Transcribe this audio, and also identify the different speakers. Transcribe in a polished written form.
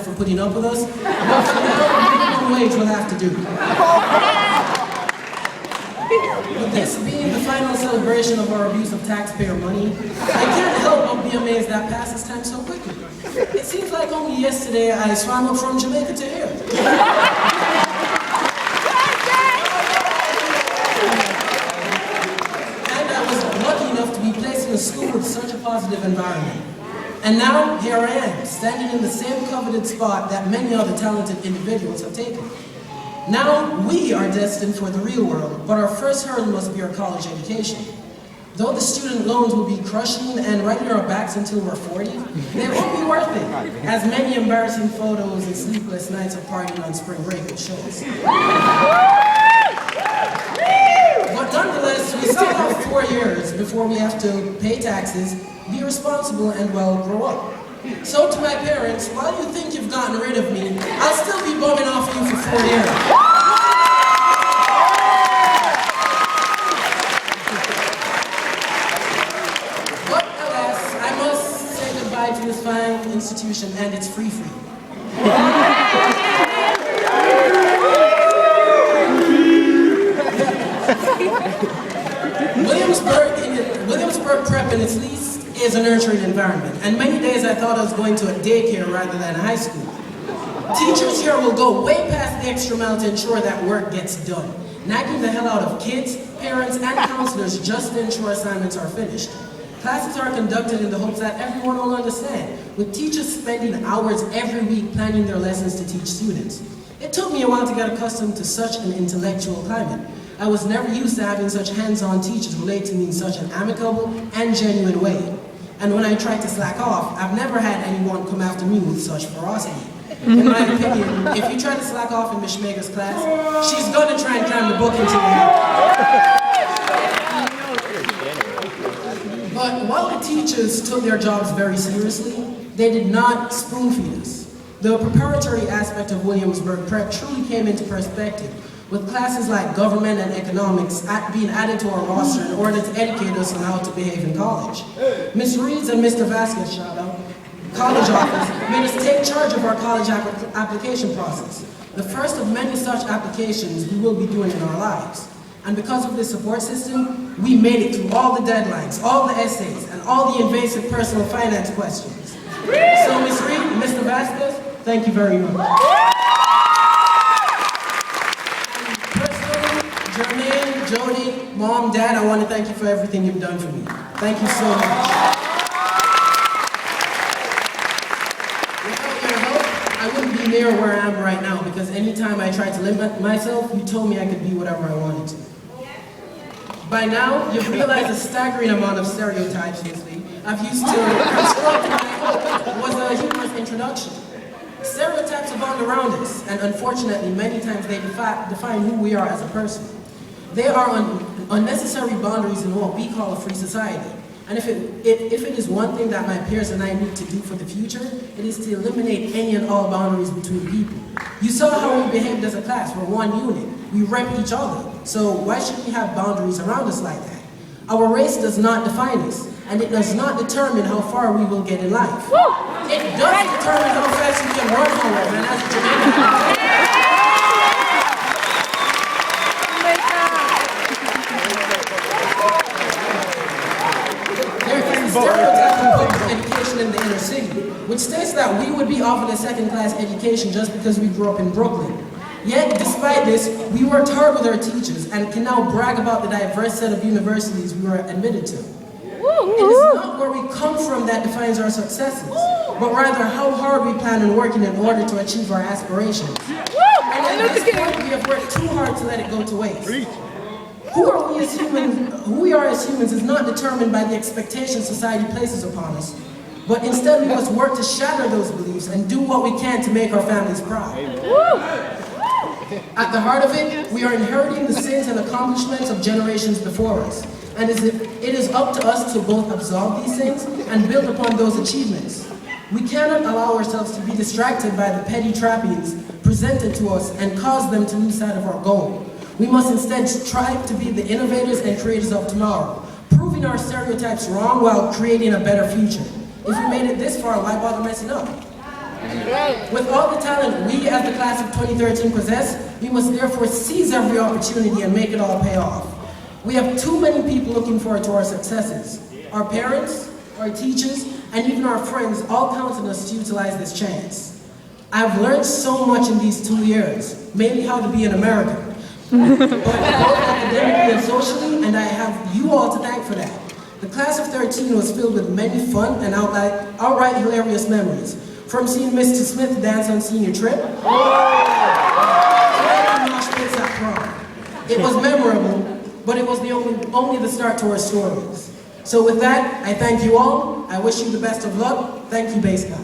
Speaker 1: for putting up with us, but for now, minimum wage will have to do. With this being the final celebration of our abuse of taxpayer money, I can't help but be amazed that passes time so quickly. It seems like only yesterday I swam up from Jamaica to here. And I was lucky enough to be placed in a school with such a positive environment. And now, here I am, standing in the same coveted spot that many other talented individuals have taken. Now, we are destined for the real world, but our first hurdle must be our college education. Though the student loans will be crushing and riding our backs until we're 40, they won't be worth it, as many embarrassing photos and sleepless nights of partying on spring break will show us. But nonetheless, we still have 4 years before we have to pay taxes, be responsible, and, well, grow up. So to my parents, while you think you've gotten rid of me, I'll still be bumming off you for 4 years. But alas, I must say goodbye to this fine institution and its free-free. Williamsburg Prep in its least is a nurturing environment, and many days I thought I was going to a daycare rather than a high school. Teachers here will go way past the extra mile to ensure that work gets done, nagging the hell out of kids, parents, and counselors just to ensure assignments are finished. Classes are conducted in the hopes that everyone will understand, with teachers spending hours every week planning their lessons to teach students. It took me a while to get accustomed to such an intellectual climate. I was never used to having such hands-on teachers relate to me in such an amicable and genuine way. And when I tried to slack off, I've never had anyone come after me with such ferocity. In my opinion, if you try to slack off in Miss Schmager's class, she's gonna try and cram the book into you. But while the teachers took their jobs very seriously, they did not spoon-feed us. The preparatory aspect of Williamsburg Prep truly came into perspective, with classes like government and economics being added to our roster in order to educate us on how to behave in college. Ms. Reeds and Mr. Vasquez, shout out, college office, made us take charge of our college application process, the first of many such applications we will be doing in our lives. And because of this support system, we made it through all the deadlines, all the essays, and all the invasive personal finance questions. So Ms. Reed and Mr. Vasquez, thank you very much. Jermaine, Jody, Mom, Dad, I want to thank you for everything you've done for me. Thank you so much. Without your help, I wouldn't be near where I am right now, because anytime I tried to limit myself, you told me I could be whatever I wanted to. By now, you've realized a staggering amount of stereotypes lately I've used to construct what I hope was a humorous introduction. Stereotypes abound around us, and unfortunately, many times they define who we are as a person. They are unnecessary boundaries in what we call a free society. And if it is one thing that my peers and I need to do for the future, it is to eliminate any and all boundaries between people. You saw how we behaved as a class. We're one unit. We rep each other. So why should we have boundaries around us like that? Our race does not define us, and it does not determine how far we will get in life. It does determine how fast you can run home, and as a Jamaican. Stereotype of public education in the inner city, which states that we would be offered a second-class education just because we grew up in Brooklyn. Yet, despite this, we worked hard with our teachers and can now brag about the diverse set of universities we were admitted to. It is not where we come from that defines our successes, but rather how hard we plan on working in order to achieve our aspirations. And at this point, we have worked too hard to let it go to waste. Who we are as humans is not determined by the expectations society places upon us, but instead we must work to shatter those beliefs and do what we can to make our families proud. At the heart of it, we are inheriting the sins and accomplishments of generations before us, and it is up to us to both absorb these things and build upon those achievements. We cannot allow ourselves to be distracted by the petty trappings presented to us and cause them to lose sight of our goal. We must instead strive to be the innovators and creators of tomorrow, proving our stereotypes wrong while creating a better future. If we made it this far, why bother messing up? With all the talent we as the class of 2013 possess, we must therefore seize every opportunity and make it all pay off. We have too many people looking forward to our successes. Our parents, our teachers, and even our friends all count on us to utilize this chance. I've learned so much in these 2 years, mainly how to be an American, but both academically and socially, and I have you all to thank for that. The class of 13 was filled with many fun and outright hilarious memories, from seeing Mr. Smith dance on senior trip, to mosh pits at prom. It was memorable, but it was only the start to our stories. So with that, I thank you all. I wish you the best of luck. Thank you, bass guy.